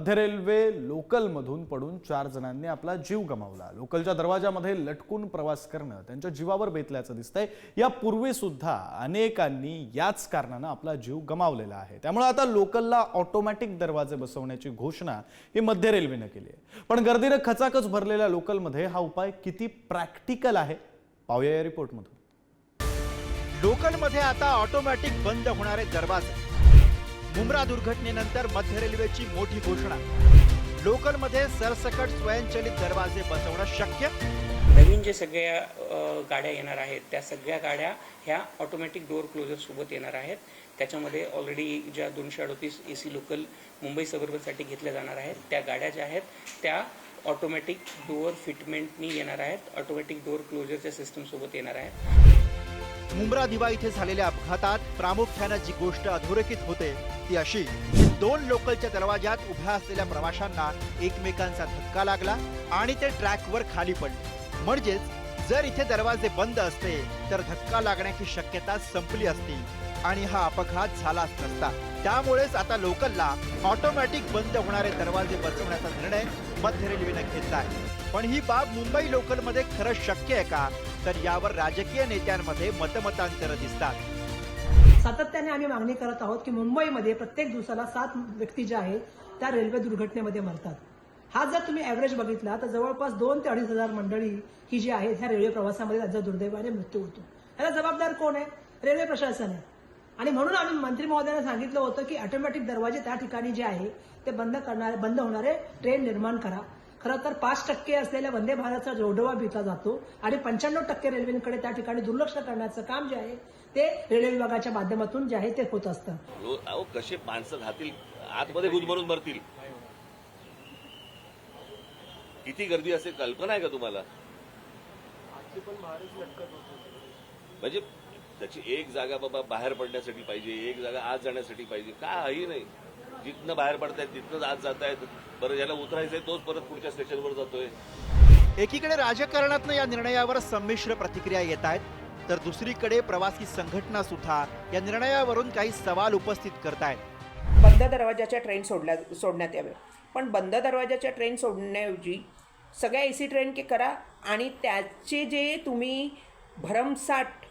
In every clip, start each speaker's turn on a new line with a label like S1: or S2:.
S1: मध्य रेल्वे लोकलमधून पडून 4 जणांनी आपला जीव गमावला। लोकलच्या दरवाजामध्ये लटकून प्रवास करणं त्यांच्या जीवावर बेतल्याचं दिसतंय। यापूर्वी सुद्धा अनेकांनी याच कारणाने आपला जीव गमावलेला आहे। त्यामुळे आता लोकलला ऑटोमॅटिक दरवाजे बसवण्याची घोषणा ही मध्य रेल्वेने केली आहे। पण गर्दीने खचाखच भरलेल्या लोकलमध्ये हा उपाय किती प्रॅक्टिकल आहे पाहूया या रिपोर्टमधून।
S2: लोकलमध्ये आता ऑटोमॅटिक बंद होणारे दरवाजे। मुंब्रा दुर्घटनेनंतर मध्य रेल्वेची मोठी घोषणा। लोकलमध्ये सरसकट स्वयंचलित दरवाजे बसवणं शक्य।
S3: नवीन जे सगळ्या गाड्या येणार आहेत त्या सगळ्या गाड्या ह्या ऑटोमॅटिक डोअर क्लोजर सोबत येणार आहेत। त्याच्यामध्ये ऑलरेडी ज्या 238 AC लोकल मुंबई सबअर्बनसाठी घेतल्या जाणार आहेत त्या गाड्या ज्या आहेत त्या ऑटोमॅटिक डोअर फिटमेंटनी येणार आहेत, ऑटोमॅटिक डोअर क्लोजरच्या सिस्टम सोबत येणार आहेत।
S2: मुंब्रा दिवा इथे झालेल्या अपघातात प्रामुख्याने जी गोष्ट अधोरेखित होते ती अशी की 2 लोकलच्या दरवाजात उभ्या असलेल्या प्रवाशांना एकमेकांचा धक्का लागला आणि ते ट्रॅकवर खाली पडले। म्हणजेच जर इथे दरवाजे बंद असते तर धक्का लागण्याची शक्यता संपली असती आणि हा अपघात झालाच नसता। त्यामुळेच आता लोकलला ऑटोमॅटिक बंद होणारे दरवाजे बसवण्याचा निर्णय मध्य रेल्वेने घेतलाय। पण ही बाब मुंबई लोकलमध्ये खरंच शक्य आहे का, तर यावर राजकीय नेत्यांमध्ये मतमतांतर दिसतात।
S4: सातत्याने आम्ही मागणी करत आहोत की मुंबईमध्ये प्रत्येक दिवसाला 7 व्यक्ती ज्या आहेत त्या रेल्वे दुर्घटनेमध्ये मरतात। हा जर तुम्ही ॲव्हरेज बघितला तर जवळपास 2 ते 2.5 हजार मंडळी ही जी आहेत ह्या रेल्वे प्रवासामध्ये त्यांचा दुर्दैवाने मृत्यू होतो। याला जबाबदार कोण आहे? रेल्वे प्रशासन आहे। आणि म्हणून आम्ही मंत्री महोदयांना सांगितलं होतं की ऑटोमॅटिक दरवाजे त्या ठिकाणी जे आहे ते बंद होणारे ट्रेन निर्माण करा। खरं तर 5% असलेल्या वंदे भारतचा जोडवा बिकला जातो आणि 95% रेल्वेकडे त्या ठिकाणी दुर्लक्ष करण्याचं काम जे आहे ते रेल्वे विभागाच्या माध्यमातून जे आहे ते होत असतं।
S5: अहो कसे माणसं राहतील आतमध्ये गुदमरून मरतील, किती गर्दी असेल कल्पना आहे का तुम्हाला? म्हणजे त्याची एक जागा बाबा बाहेर पडण्यासाठी पाहिजे, एक जागा आत जाण्यासाठी पाहिजे, काही नाही। जिथनं बाहेर पडतायत तिथनंच आत जातायत। बरं ज्याला उतरायचंय तोच परत पुढच्या स्टेशनवर जातोय।
S2: एकीकडे राजकारणातनं या निर्णयावर संमिश्र प्रतिक्रिया येत आहेत, तर दुसरीकडे प्रवासी संघटना सुद्धा या निर्णयावरून काही सवाल उपस्थित करतायत।
S6: बंद दरवाजाच्या ट्रेन सोडण्यात यावे, पण बंद दरवाजाच्या ट्रेन सोडण्याऐवजी सगळ्या AC ट्रेन करा आणि त्याचे जे तुम्ही भरमसाठ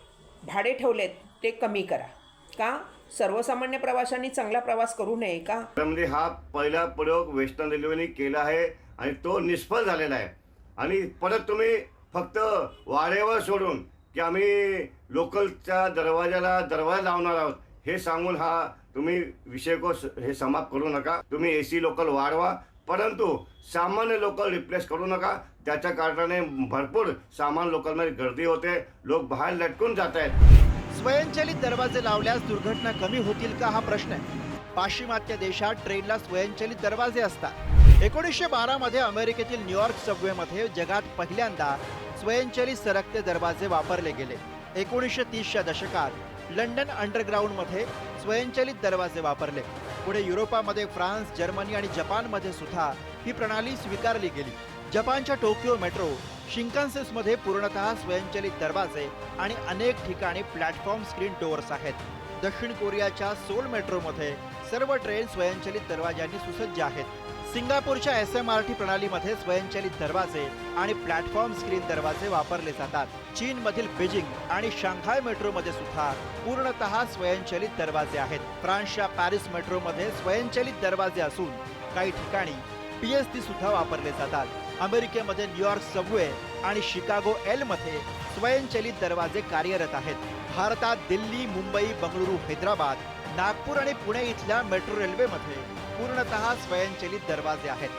S6: भाडे ठेवलेत ते कमी करा। का? सर्वसामान्य प्रवाशांनी चांगला प्रवास करू नये का?
S7: म्हणजे हा पहिला प्रयोग वेस्टर्न रेल्वेने केला आहे आणि तो निष्फळ झालेला आहे। आणि परत तुम्ही फक्त वारेवर सोडून की आम्ही लोकलच्या दरवाजा लावणार आहोत हे सांगून हा तुम्ही विषय को हे समाप्त करू नका। तुम्ही AC लोकल वाढवा, परंतु सामान्य लोकल रिप्लेस करू नका। त्याच्या कारणाने भरपूर सामान लोकलमध्ये गर्दी होते, लोक बाहेर लटकून जात आहेत।
S2: स्वयंचलित दरवाजे लावल्यास दुर्घटना कमी होतील का हा प्रश्न आहे। पाश्चिमात्य देशात ट्रेनला स्वयंचलित दरवाजे असतात। 1912 मध्ये अमेरिकेतील न्यूयॉर्क सबवेमध्ये जगात पहिल्यांदा स्वयंचलित सरकते दरवाजे वापरले गेले। 1930च्या दशकात लंडन अंडरग्राऊंडमध्ये स्वयंचलित दरवाजे वापरले। पुढे युरोपामध्ये फ्रान्स, जर्मनी आणि जपानमध्ये सुद्धा ही प्रणाली स्वीकारली गेली। जपानच्या टोकियो मेट्रो, शिंकानसेनमध्ये पूर्णतः स्वयंचलित दरवाजे आणि अनेक ठिकाणी प्लॅटफॉर्म स्क्रीन डोअर्स आहेत। दक्षिण कोरियाच्या सोल मेट्रोमध्ये सर्व ट्रेन स्वयंचलित दरवाजांनी सुसज्ज आहेत। सिंगापूरच्या SMRT प्रणालीमध्ये स्वयंचलित दरवाजे आणि प्लॅटफॉर्म स्क्रीन दरवाजे वापरले जातात। चीनमधील बीजिंग आणि शांघाय मेट्रोमध्ये सुद्धा पूर्णतः स्वयंचलित दरवाजे आहेत। फ्रान्सच्या पॅरिस मेट्रोमध्ये स्वयंचलित दरवाजे असून काही ठिकाणी PSD सुद्धा वापरले जातात। अमेरिकेमध्ये न्यूयॉर्क सबवे आणि शिकागो L मध्ये स्वयंचलित दरवाजे कार्यरत आहेत। भारतात दिल्ली, मुंबई, बंगळुरू, हैदराबाद, नागपूर आणि पुणे इथल्या मेट्रो रेल्वेमध्ये पूर्णतः स्वयंचलित दरवाजे आहेत।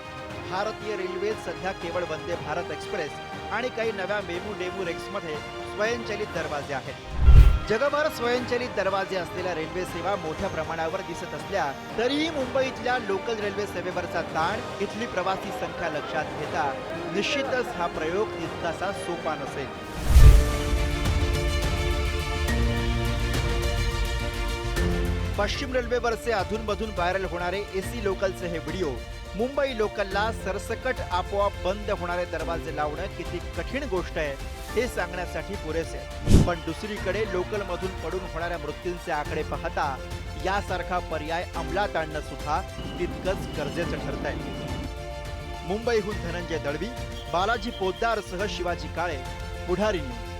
S2: भारतीय रेल्वे सध्या केवळ वंदे भारत एक्सप्रेस आणि काही नव्या मेमू डेमू रेक्समध्ये स्वयंचलित दरवाजे आहेत। जगभर स्वयंचलित दरवाजे असलेल्या रेल्वे सेवा मोठ्या प्रमाणावर दिसत असल्या तरीही मुंबईतल्या लोकल रेल्वे सेवेवरचा ताण, इथली प्रवासी संख्या लक्षात घेता निश्चितच हा प्रयोग तितकासा सोपा नसेल। पश्चिम रेल्वेवरचे अधूनमधून व्हायरल होणारे एसी लोकलचे हे व्हिडिओ मुंबई लोकलला सरसकट आपोआप बंद होणारे दरवाजे लावणं किती कठीण गोष्ट आहे हे सांगण्यासाठी पुरेसे आहे. पण दुसरीकडे लोकलमधून पडून होणाऱ्या मृत्यूंचे आकडे पाहता यासारखा पर्याय अंमलात आणणं सुद्धा तितकंच गरजेचं ठरत आहे. मुंबईहून धनंजय दळवी, बालाजी पोद्दारसह शिवाजी काळे, पुढारी न्यूज.